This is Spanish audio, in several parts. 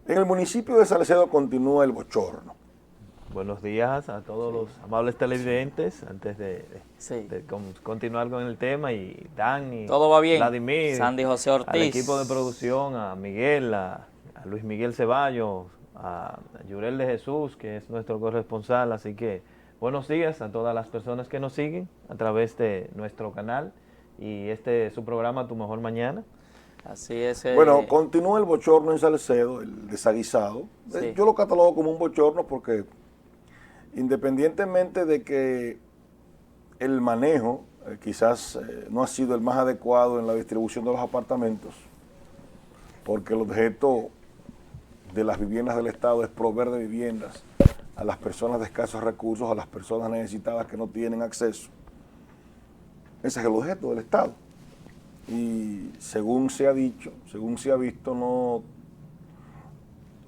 En el municipio de Salcedo continúa el bochorno. Buenos días a todos los amables televidentes. Antes de continuar con el tema, y Dan y todo va bien. Vladimir, Sandy José Ortiz, al equipo de producción, a Miguel, a Luis Miguel Ceballos, a Yurel de Jesús, que es nuestro corresponsal. Así que buenos días a todas las personas que nos siguen a través de nuestro canal y su programa Tu Mejor Mañana. Así es. Bueno, continúa el bochorno en Salcedo, el desaguisado. Sí. Yo lo catalogo como un bochorno porque independientemente de que el manejo quizás no ha sido el más adecuado en la distribución de los apartamentos, porque el objeto de las viviendas del Estado es proveer de viviendas a las personas de escasos recursos, a las personas necesitadas que no tienen acceso. Ese es el objeto del Estado. Y según se ha dicho, según se ha visto,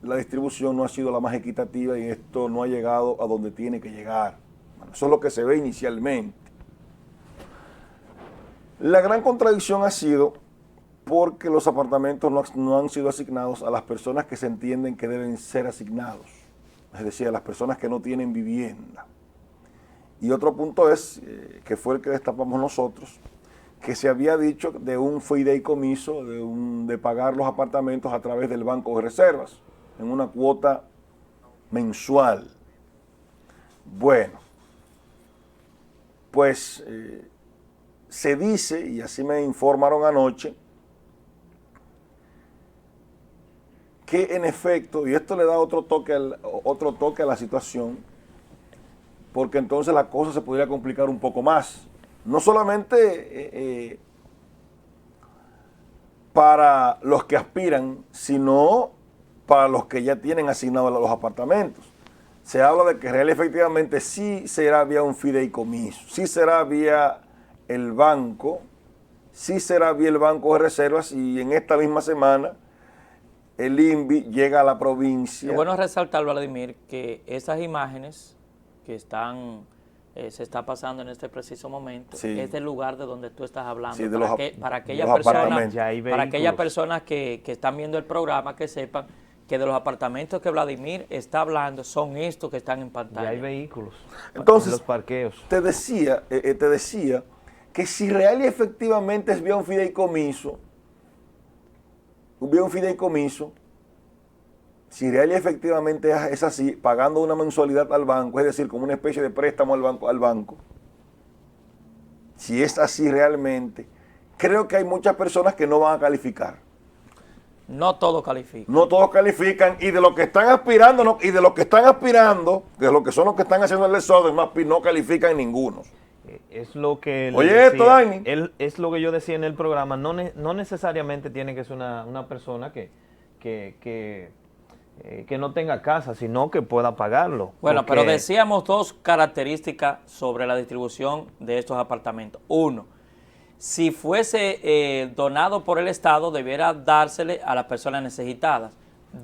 la distribución no ha sido la más equitativa y esto no ha llegado a donde tiene que llegar. Bueno, eso es lo que se ve inicialmente. La gran contradicción ha sido porque los apartamentos no han sido asignados a las personas que se entienden que deben ser asignados, es decir, a las personas que no tienen vivienda. Y otro punto es, que fue el que destapamos nosotros, que se había dicho de un fideicomiso, de pagar los apartamentos a través del Banco de Reservas, en una cuota mensual. Bueno, pues se dice, y así me informaron anoche, que en efecto, y esto le da otro toque a la situación, porque entonces la cosa se podría complicar un poco más. No solamente para los que aspiran, sino para los que ya tienen asignados los apartamentos. Se habla de que real efectivamente sí será vía un fideicomiso, sí será vía el banco, sí será vía el Banco de Reservas, y en esta misma semana el INVI llega a la provincia. Es bueno resaltar, Vladimir, que esas imágenes que se está pasando en este preciso momento, sí, es del lugar de donde tú estás hablando, sí, para aquellas personas que están viendo el programa, que sepan que de los apartamentos que Vladimir está hablando son estos que están en pantalla. Ya hay vehículos. Entonces, en los parqueos. Te decía que si real y efectivamente es vía un fideicomiso, si real y efectivamente es así, pagando una mensualidad al banco, es decir, como una especie de préstamo al banco, si es así realmente, creo que hay muchas personas que no van a calificar. No todos califican. No todos califican, y de los que están aspirando, que de los que son los que están haciendo el desorden, no califican ninguno. Es lo que Dani. Es lo que yo decía en el programa. No necesariamente tiene que ser una persona que no tenga casa, sino que pueda pagarlo. Bueno, pero decíamos dos características sobre la distribución de estos apartamentos. Uno, si fuese donado por el Estado, debiera dársele a las personas necesitadas.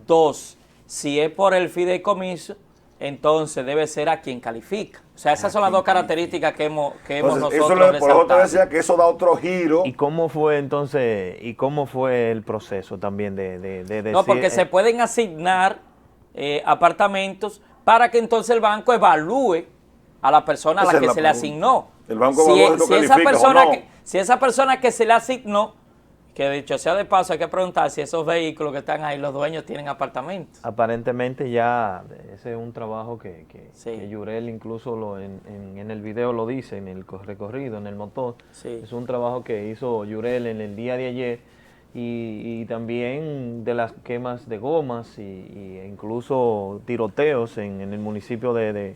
Dos, si es por el fideicomiso, entonces debe ser a quien califica. O sea, esas son las dos características que hemos nosotros resaltado. Por eso te decía que eso da otro giro. ¿Y cómo fue entonces, el proceso también de decir? No, porque se pueden asignar apartamentos para que entonces el banco evalúe a la persona a la que se le asignó. El banco evalúa si esa persona que se le asignó, que dicho sea de paso, hay que preguntar si esos vehículos que están ahí, los dueños tienen apartamentos. Aparentemente ya ese es un trabajo que Yurel incluso en el video lo dice, en el recorrido, en el motor. Sí. Es un trabajo que hizo Yurel en el día de ayer, y también de las quemas de gomas e incluso tiroteos en el municipio de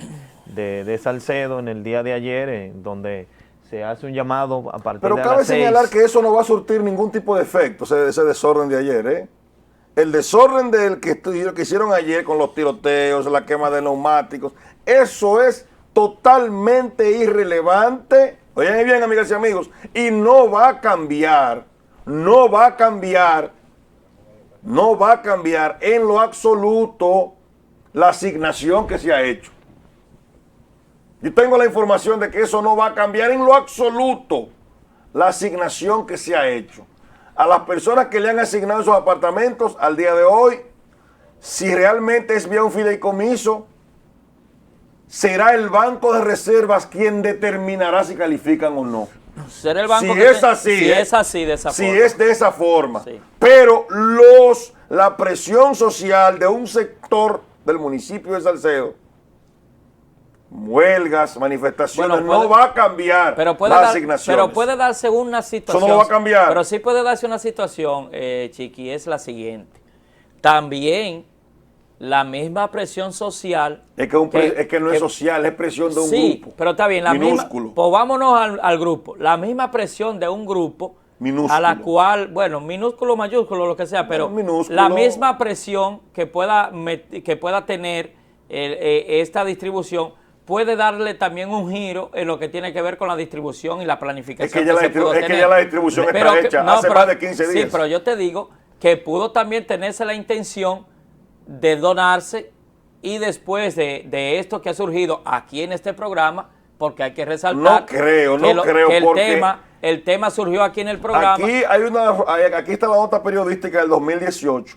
Salcedo en el día de ayer, donde se hace un llamado a partir de las 6. Pero cabe señalar que eso no va a surtir ningún tipo de efecto, ese desorden de ayer, El desorden que hicieron ayer con los tiroteos, la quema de neumáticos, eso es totalmente irrelevante. Oigan bien, amigas y amigos, y no va a cambiar en lo absoluto la asignación que se ha hecho. Yo tengo la información de que eso no va a cambiar en lo absoluto la asignación que se ha hecho. A las personas que le han asignado esos apartamentos al día de hoy si realmente es vía un fideicomiso, será el Banco de Reservas quien determinará si califican o no. Será el banco Si es así, si es así, de esa si forma. es de esa forma. Sí. Pero la presión social de un sector del municipio de Salcedo, huelgas, manifestaciones, Bueno, no va a cambiar pero las asignaciones. Pero puede darse una situación. Eso no lo va a cambiar. Pero sí puede darse una situación, Chiqui, es la siguiente. También la misma presión social. Es que no es social, es presión de un grupo. Pero está bien, minúsculo. Pues vámonos al grupo. La misma presión de un grupo Minúsculo. a la cual, bueno, minúsculo, mayúsculo, lo que sea, pero minúsculo. la misma presión que pueda tener esta distribución puede darle también un giro en lo que tiene que ver con la distribución y la planificación. Es que ya la distribución Pero está hecha hace más de 15 días. Sí, pero yo te digo que pudo también tenerse la intención de donarse y después de esto que ha surgido aquí en este programa, porque hay que resaltar No creo, que porque el tema surgió aquí en el programa. Aquí está la nota periodística del 2018.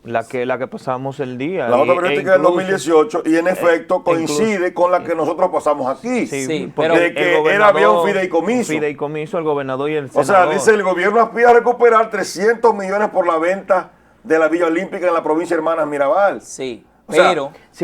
La que pasamos el día. La nota periodística del 2018 y en efecto coincide con la que nosotros pasamos aquí. Sí, pero de que había un fideicomiso. Un fideicomiso, el gobernador y el O senador. sea, dice el gobierno aspira a recuperar 300 millones por la venta de la Villa Olímpica en la provincia de Hermanas Mirabal. Sí, O sea,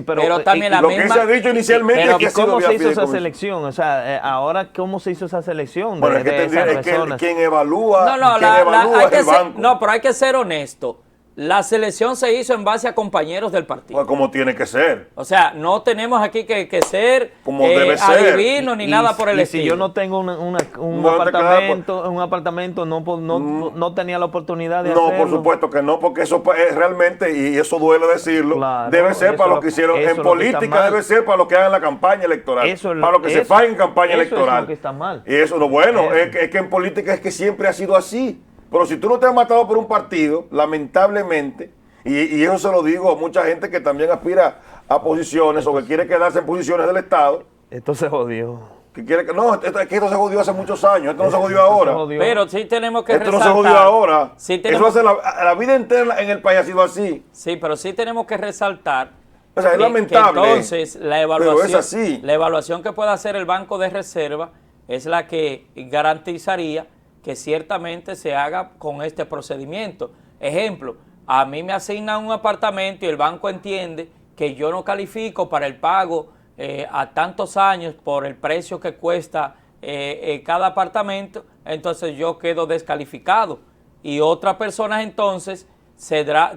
pero también la lo misma... que se ha dicho inicialmente pero es que ha sido ¿Cómo vía se hizo esa fideicomiso. selección? O sea, ahora, ¿cómo se hizo esa selección Bueno, de esas es que personas? quien evalúa, No, quien evalúa hay es que el banco. no, pero hay que ser honesto. La selección se hizo en base a compañeros del partido. Pues como tiene que ser. O sea, no tenemos aquí que ser Como debe ser. adivinos ni nada por el estilo. Si yo no tengo un apartamento, no tenía la oportunidad de hacerlo. No, por supuesto que no, porque eso es realmente, y eso duele decirlo, Claro, debe ser eso para es lo que hicieron eso en es lo que está política, mal. debe ser para lo que hagan la campaña electoral, para lo que se pague en campaña eso electoral. Es lo que está mal. Y eso no, bueno, es que en política es que siempre ha sido así. Pero si tú no te has matado por un partido, lamentablemente, y eso se lo digo a mucha gente que también aspira a posiciones o que quiere quedarse en posiciones del Estado, Esto se jodió. que quiere que no, es que esto se jodió hace muchos años, esto no se jodió ahora. Se jodió. Pero sí tenemos que Esto no resaltar. se jodió ahora. Sí tenemos, Eso hace la vida entera en el país ha sido así. sí, pero sí tenemos que resaltar. O sea, es que lamentable. entonces la evaluación, pero es así. La evaluación que pueda hacer el Banco de Reserva es la que garantizaría que ciertamente se haga con este procedimiento. Ejemplo, a mí me asignan un apartamento y el banco entiende que yo no califico para el pago a tantos años por el precio que cuesta cada apartamento, entonces yo quedo descalificado y otra persona entonces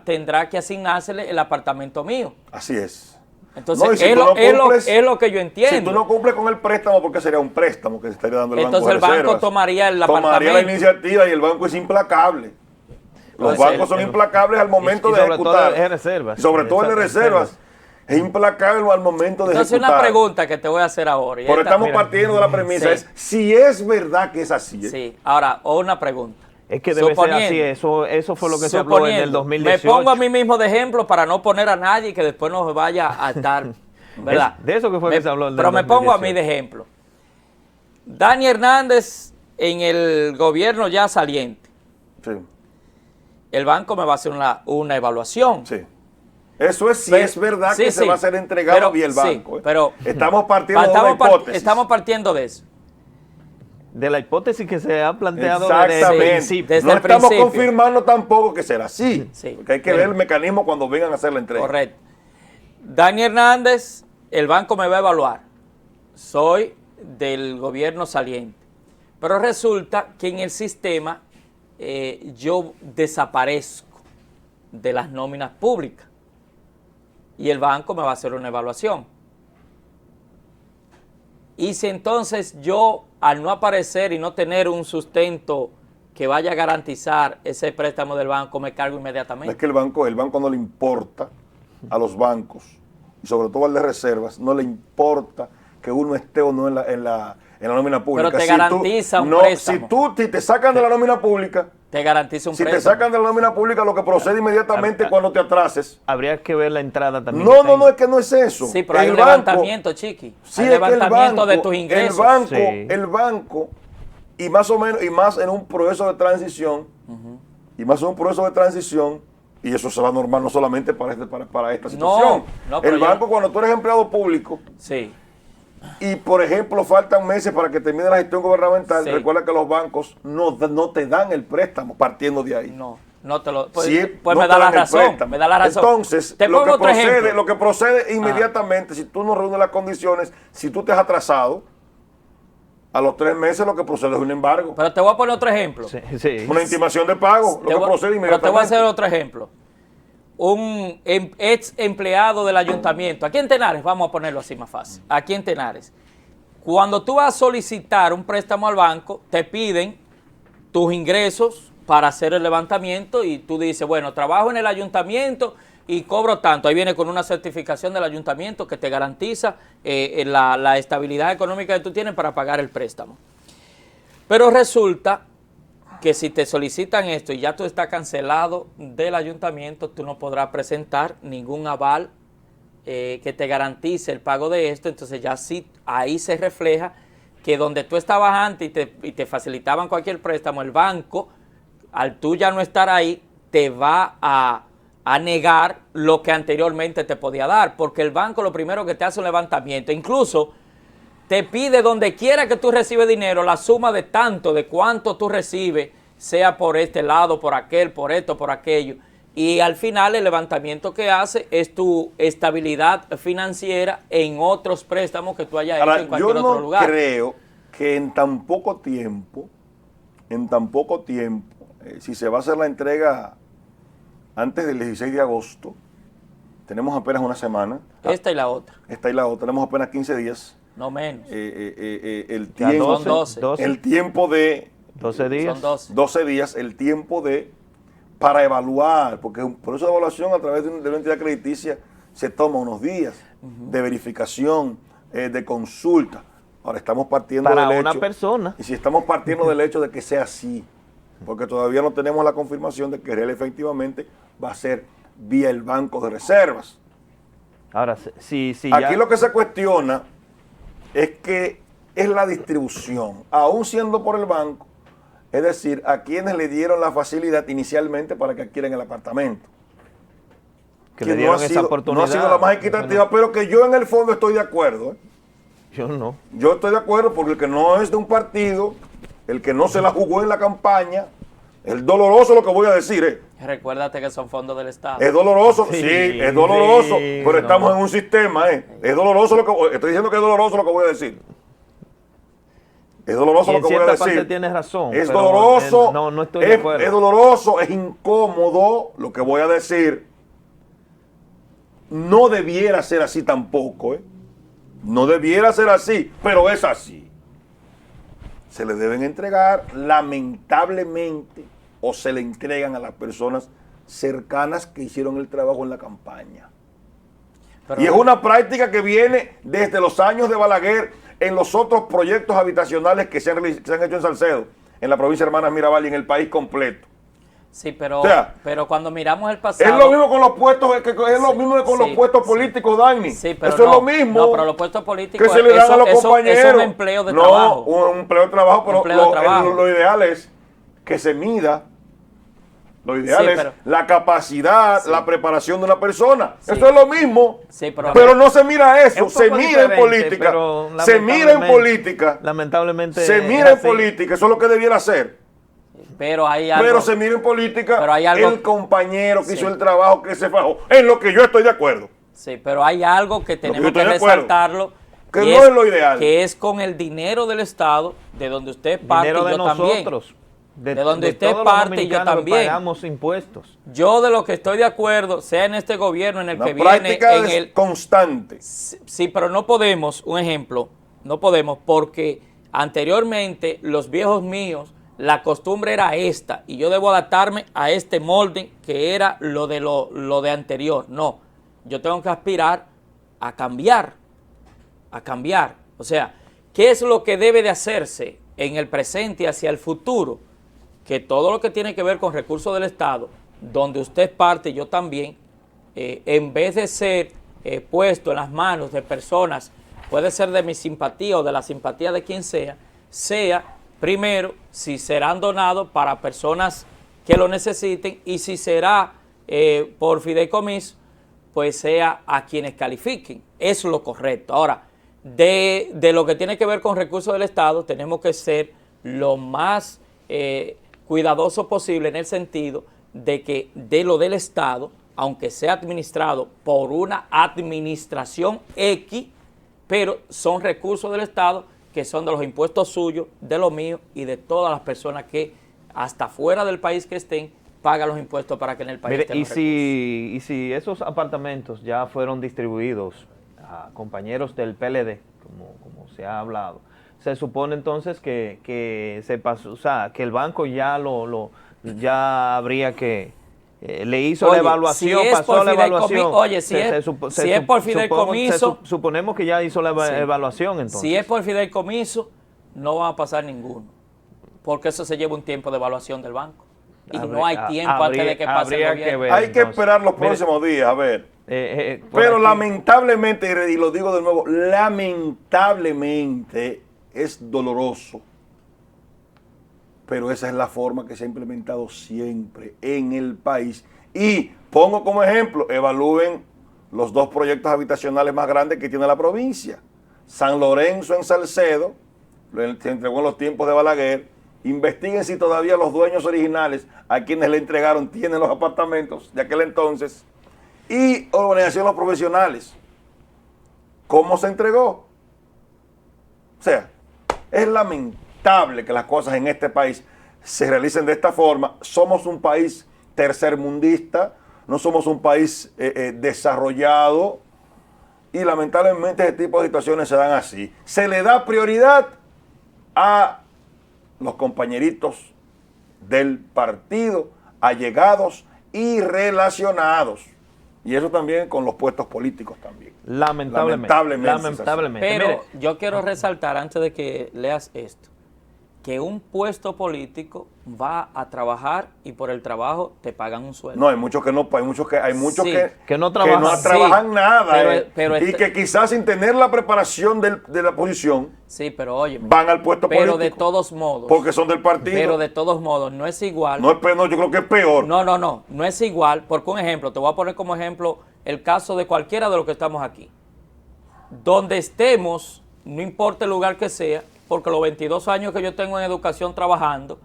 tendrá que asignársele el apartamento mío. Así es. Entonces, No, y si es, tú lo, no cumples, es lo que yo entiendo. Si tú no cumples con el préstamo, porque sería un préstamo que se estaría dando el Entonces Banco de el banco Reservas, tomaría el tomaría apartamento. la iniciativa y el banco es implacable. Los Entonces, bancos son implacables al momento y de sobre ejecutar. todo el de reservas. Sobre todo el de reservas. Es implacable al momento de Entonces ejecutar. una pregunta que te voy a hacer ahora. Pero estamos partiendo de la premisa, Sí. es si es verdad que es así. Sí, ahora, una pregunta. Es que debe ser así, Suponiendo- eso fue lo que se habló en el suponiendo, 2018. Me pongo a mí mismo de ejemplo para no poner a nadie que después nos vaya a estar, ¿verdad? De eso que fue que se habló en el Pero me pongo a mí 2018. de ejemplo. Dani Hernández en el gobierno ya saliente. Sí, El banco me va a hacer una evaluación. sí. Eso es si Pero- es verdad sí, que se sí. va a ser entregado Pero- vía el sí, banco. pero- estamos partiendo de una hipótesis. Estamos partiendo de eso. De la hipótesis que se ha planteado Exactamente. desde el principio. Desde no el estamos principio. confirmando tampoco que será así. Sí. Porque hay que ver el mecanismo cuando vengan a hacer la entrega. Correcto. Dani Hernández, el banco me va a evaluar. Soy del gobierno saliente. Pero resulta que en el sistema yo desaparezco de las nóminas públicas. Y el banco me va a hacer una evaluación. Y si entonces yo, al no aparecer y no tener un sustento que vaya a garantizar ese préstamo del banco, me cargo inmediatamente. Es que el banco no le importa a los bancos, y sobre todo al de reservas, no le importa que uno esté o no en la nómina pública. Pero te garantiza un préstamo. Si te sacan de la nómina pública, Te garantiza un si te préstamo. sacan de la nómina pública, lo que procede inmediatamente cuando te atrases. Habría que ver la entrada también. No, es que no es eso. Sí, pero hay El un banco- levantamiento, Chiqui. Sí, Hay es que el levantamiento de banco- tus ingresos. Sí. El banco, y más o menos, y más en un proceso de transición, Y eso se va normal no solamente para esta situación. No, pero el banco, cuando tú eres empleado público, sí. y por ejemplo faltan meses para que termine la gestión gubernamental, Sí. recuerda que los bancos no te dan el préstamo partiendo de ahí. No te lo... Pues, Sí, pues no me te da la dan el razón, préstamo. me da la razón. Entonces, te lo pongo que, otro ejemplo. lo que procede inmediatamente, si tú no reúnes las condiciones, si tú te has atrasado, a los 3 meses lo que procede es un embargo. Pero te voy a poner otro ejemplo. Sí, sí. Una intimación de pago, lo que procede Pero inmediatamente. te voy a hacer otro ejemplo. Un ex empleado del ayuntamiento, aquí en Tenares, vamos a ponerlo así más fácil, aquí en Tenares, cuando tú vas a solicitar un préstamo al banco, te piden tus ingresos para hacer el levantamiento y tú dices, bueno, trabajo en el ayuntamiento y cobro tanto. Ahí viene con una certificación del ayuntamiento que te garantiza la estabilidad económica que tú tienes para pagar el préstamo. Pero resulta que si te solicitan esto y ya tú estás cancelado del ayuntamiento, tú no podrás presentar ningún aval que te garantice el pago de esto. Entonces ya sí, ahí se refleja que donde tú estabas antes y te facilitaban cualquier préstamo, el banco, al tú ya no estar ahí, te va a negar lo que anteriormente te podía dar, porque el banco lo primero que te hace un levantamiento, incluso te pide donde quiera que tú recibes dinero, la suma de tanto, de cuánto tú recibes, sea por este lado, por aquel, por esto, por aquello. Y al final el levantamiento que hace es tu estabilidad financiera en otros préstamos que tú hayas hecho en cualquier otro lugar. Yo no creo que en tan poco tiempo, si se va a hacer la entrega antes del 16 de agosto, tenemos apenas una semana. Esta y la otra. Tenemos apenas 15 días. No menos. El Ya tiempo, 12. el tiempo de 12 días. Son 12. 12 días, el tiempo para evaluar, porque un proceso de evaluación a través de una entidad crediticia se toma unos días de verificación, de consulta. Ahora estamos partiendo Para del una hecho, persona. y si estamos partiendo del hecho de que sea así, porque todavía no tenemos la confirmación de que él efectivamente va a ser vía el Banco de Reservas. Ahora, si Aquí ya... lo que se cuestiona es que es la distribución, aún siendo por el banco, es decir, a quienes le dieron la facilidad inicialmente para que adquieran el apartamento. que le dieron no ha esa sido, oportunidad. No ha sido la más equitativa, No, pero que yo en el fondo estoy de acuerdo. yo no. Yo estoy de acuerdo porque el que no es de un partido, el que no se la jugó en la campaña, es doloroso lo que voy a decir. Recuérdate que son fondos del Estado. Es doloroso, sí, es doloroso, sí, pero estamos no. en un sistema. Es doloroso estoy diciendo que es doloroso lo que voy a decir. Es doloroso Y lo en que voy a cierta decir. parte tienes razón. Es pero, doloroso. no estoy de acuerdo. Es doloroso, es incómodo lo que voy a decir. No debiera ser así tampoco, No debiera ser así, pero es así. Se le deben entregar, lamentablemente, o se le entregan a las personas cercanas que hicieron el trabajo en la campaña. Pero- Y es una práctica que viene desde los años de Balaguer en los otros proyectos habitacionales que se han hecho en Salcedo, en la provincia de Hermanas Mirabal y en el país completo. Sí, pero, O sea, pero cuando miramos el pasado... Es lo mismo con los puestos, es lo mismo con los puestos políticos, Dani. Sí, pero eso es lo mismo. No, pero los puestos políticos... que se le dan a los compañeros. Es un empleo de trabajo. Un empleo de trabajo, pero Empleo de trabajo. lo ideal es que se mida. Lo ideal Sí, es pero- la capacidad, la preparación de una persona. Sí. Eso es lo mismo. Sí, pero- no se mira Es eso, un se poco mira en diferente, política. pero Se mira en política. Lamentablemente. Se es mira en así. política, eso es lo que debiera ser. Pero hay algo... Pero se mira en política Pero hay algo- el compañero que Sí. hizo el trabajo, que se fajó. En lo que yo estoy de acuerdo. Sí, pero hay algo que tenemos estoy que de acuerdo. resaltarlo. Que y no es lo ideal. Que es con el dinero del Estado, de donde usted parte Dinero y de yo también. nosotros. De donde usted todos los parte y yo dominicanos que también. pagamos impuestos. Yo de lo que estoy de acuerdo, sea en este gobierno, en el Una que viene, práctica en el... constante. Sí, pero no podemos, un ejemplo, no podemos porque anteriormente los viejos míos, la costumbre era esta y yo debo adaptarme a este molde que era lo de anterior. No, yo tengo que aspirar a cambiar, O sea, ¿qué es lo que debe de hacerse en el presente y hacia el futuro? Que todo lo que tiene que ver con recursos del Estado, donde usted parte, yo también, en vez de ser puesto en las manos de personas, puede ser de mi simpatía o de la simpatía de quien sea, primero, si serán donados para personas que lo necesiten y si será por fideicomiso, pues sea a quienes califiquen. Eso es lo correcto. Ahora, de lo que tiene que ver con recursos del Estado, tenemos que ser lo más cuidadoso posible en el sentido de que de lo del Estado, aunque sea administrado por una administración X, pero son recursos del Estado que son de los impuestos suyos, de los míos y de todas las personas que hasta fuera del país que estén, pagan los impuestos para que en el país estén los recursos. Y si esos apartamentos ya fueron distribuidos a compañeros del PLD, como se ha hablado, se supone entonces que se pasó, o sea, que el banco ya ya habría que le hizo la evaluación, si es pasó la evaluación. Oye, si es por fideicomiso, suponemos que ya hizo la evaluación entonces. Si es por fideicomiso, no va a pasar ninguno, porque eso se lleva un tiempo de evaluación del banco. Y no hay tiempo antes de que pase el gobierno. Hay que esperar los próximos días, a ver. Pero lamentablemente, y lo digo de nuevo, lamentablemente es doloroso. Pero esa es la forma que se ha implementado siempre en el país. Y pongo como ejemplo, evalúen los 2 proyectos habitacionales más grandes que tiene la provincia. San Lorenzo en Salcedo, se entregó en los tiempos de Balaguer. Investiguen si todavía los dueños originales a quienes le entregaron tienen los apartamentos de aquel entonces. Y Organización de los Profesionales. ¿Cómo se entregó? O sea, es lamentable que las cosas en este país se realicen de esta forma. Somos un país tercermundista, no somos un país desarrollado y lamentablemente este tipo de situaciones se dan así. Se le da prioridad a los compañeritos del partido, allegados y relacionados. Y eso también con los puestos políticos también. Lamentablemente. Pero Mire, yo quiero resaltar, antes de que leas esto, que un puesto político va a trabajar y por el trabajo te pagan un sueldo. No, hay muchos que no, hay muchos Sí, que no trabajan, nada. pero y que quizás sin tener la preparación de la posición, sí, pero oye, van al puesto político. pero de todos modos. Porque son del partido. Pero de todos modos, no es igual. No, yo creo que es peor. No es igual, porque un ejemplo, te voy a poner como ejemplo el caso de cualquiera de los que estamos aquí. Donde estemos, no importa el lugar que sea, porque los 22 años que yo tengo en educación trabajando,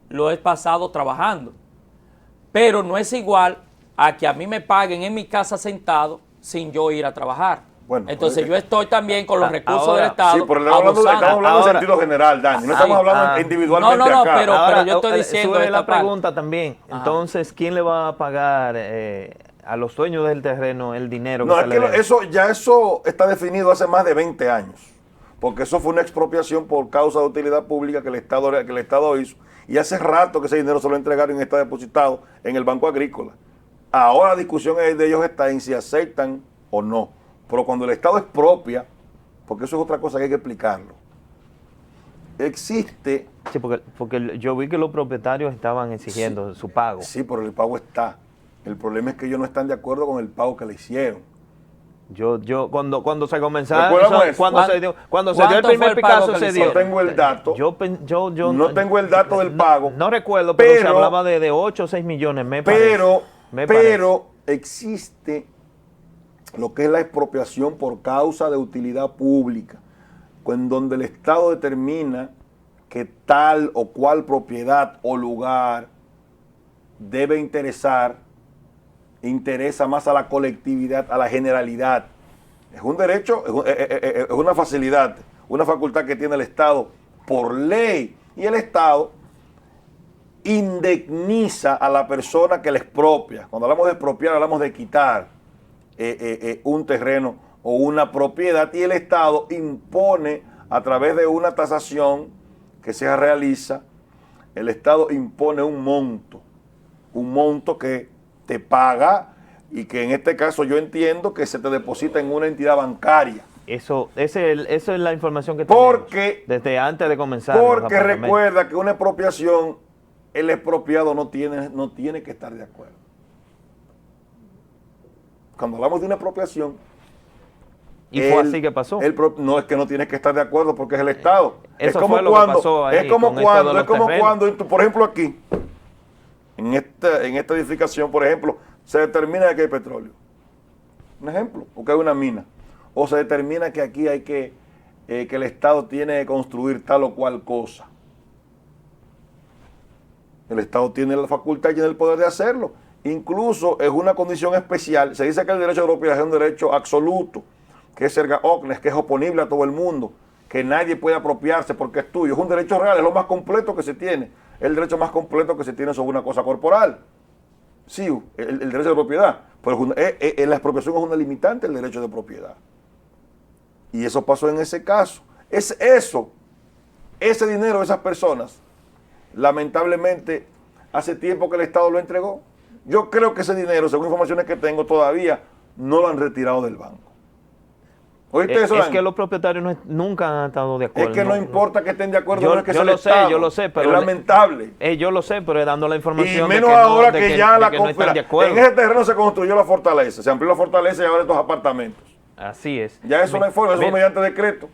lo he pasado trabajando. Pero no es igual a que a mí me paguen en mi casa sentado sin yo ir a trabajar. Bueno, entonces yo estoy también con los recursos ahora, del Estado. Sí, pero estamos hablando en sentido general, Dani. No estamos hablando individualmente acá. Pero yo estoy diciendo sube esta la parte. pregunta también. Entonces, ¿quién le va a pagar a los dueños del terreno el dinero? No, es que eso está definido hace más de 20 años. Porque eso fue una expropiación por causa de utilidad pública que el Estado hizo. Y hace rato que ese dinero se lo entregaron y está depositado en el Banco Agrícola. Ahora la discusión de ellos está en si aceptan o no. Pero cuando el Estado expropia, porque eso es otra cosa que hay que explicarlo, existe... Sí, porque yo vi que los propietarios estaban exigiendo su pago. Sí, pero el pago está. El problema es que ellos no están de acuerdo con el pago que le hicieron. Yo cuando se comenzaron, cuando se dio el primer Picasso se dio. No tengo el dato. No tengo el dato del pago. No recuerdo, pero se hablaba de 8 o 6 millones, me parece. Pero existe lo que es la expropiación por causa de utilidad pública, en donde el Estado determina que tal o cual propiedad o lugar debe interesa más a la colectividad, a la generalidad. Es un derecho, es una facilidad, una facultad que tiene el Estado por ley. Y el Estado indemniza a la persona que le expropia. Cuando hablamos de expropiar, hablamos de quitar un terreno o una propiedad, y el Estado impone a través de una tasación que se realiza, el Estado impone un monto que te paga y que en este caso yo entiendo que se te deposita en una entidad bancaria. Eso es la información que tenemos desde antes de comenzar. Porque recuerda que una expropiación, el expropiado no tiene que estar de acuerdo. Cuando hablamos de una expropiación... ¿Y fue así que pasó? No, es que no tienes que estar de acuerdo porque es el Estado. Eso fue lo que pasó ahí. Es como cuando, por ejemplo, aquí, en esta edificación, por ejemplo, se determina que hay petróleo. Un ejemplo, porque hay una mina. O se determina que aquí hay que el Estado tiene que construir tal o cual cosa. El Estado tiene la facultad y tiene el poder de hacerlo. Incluso es una condición especial. Se dice que el derecho de propiedad es un derecho absoluto, que es erga omnes, que es oponible a todo el mundo, que nadie puede apropiarse porque es tuyo. Es un derecho real, es lo más completo que se tiene. Es el derecho más completo que se tiene sobre una cosa corporal. Sí, el derecho de propiedad. Pero la expropiación es una limitante del derecho de propiedad. Y eso pasó en ese caso. Es eso, ese dinero de esas personas, lamentablemente, hace tiempo que el Estado lo entregó. Yo creo que ese dinero, según informaciones que tengo, todavía no lo han retirado del banco. ¿Oíste eso, Es que los propietarios nunca han estado de acuerdo. Es que no importa que estén de acuerdo, Yo no es que lo sea el sé, Estado. yo lo sé, pero es lamentable. Yo lo sé, pero dando la información Y menos de que ahora no, que ya la no están de acuerdo. En ese terreno se construyó la fortaleza, se amplió la fortaleza y ahora estos apartamentos. Así es. Ya eso no hay forma, eso fue mediante decreto.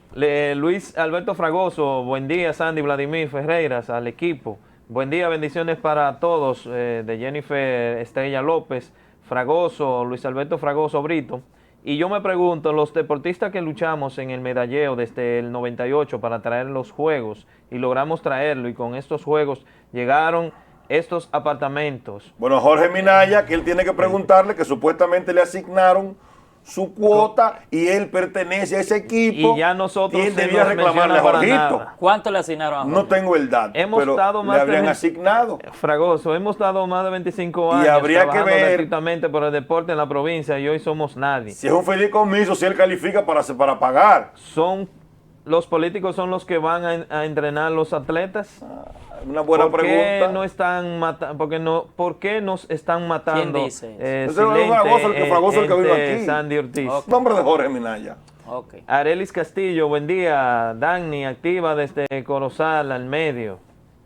Luis Alberto Fragoso, buen día, Sandy, Vladimir Ferreiras, al equipo. Buen día, bendiciones para todos, de Jennifer Estrella López, Fragoso, Luis Alberto Fragoso Brito. Y yo me pregunto, los deportistas que luchamos en el medalleo desde el 98 para traer los juegos, y logramos traerlo, y con estos juegos llegaron estos apartamentos. Bueno, Jorge Minaya, que él tiene que preguntarle, que supuestamente le asignaron su cuota y él pertenece a ese equipo. Y ya nosotros debía reclamarle a Jorgito. ¿Cuánto le asignaron a Jorge? No tengo el dato, pero le habrían asignado. Fragoso, hemos dado más de 25 años y habría que ver gratuitamente por el deporte en la provincia y hoy somos nadie. Si es un fideicomiso, si él califica para pagar. Los políticos son los que van a entrenar los atletas. Una buena pregunta. ¿Por qué nos están matando? ¿Quién dice eso? Es Fragoso el que vino aquí. Sandy Ortiz. Okay. Nombre de Jorge Minaya. Okay. Arelis Castillo, buen día. Dani, activa desde Corozal al medio.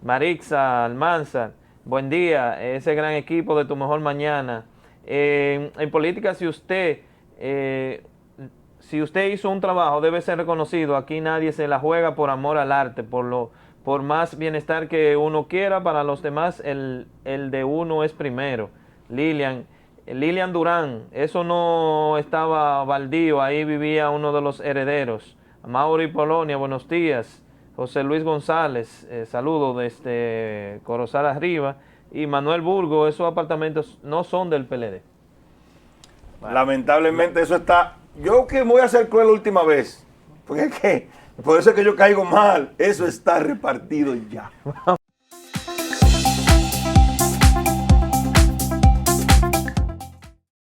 Marixa Almanzar, buen día. Ese gran equipo de Tu Mejor Mañana. En política, si usted hizo un trabajo, debe ser reconocido. Aquí nadie se la juega por amor al arte, por más bienestar que uno quiera, para los demás el de uno es primero. Lilian Durán, eso no estaba baldío, ahí vivía uno de los herederos. Mauri Polonia, buenos días. José Luis González, saludo desde Corozal Arriba. Y Manuel Burgo, esos apartamentos no son del PLD. Lamentablemente eso está... Yo que voy a ser cruel la última vez, porque es que por eso es que yo caigo mal, eso está repartido ya.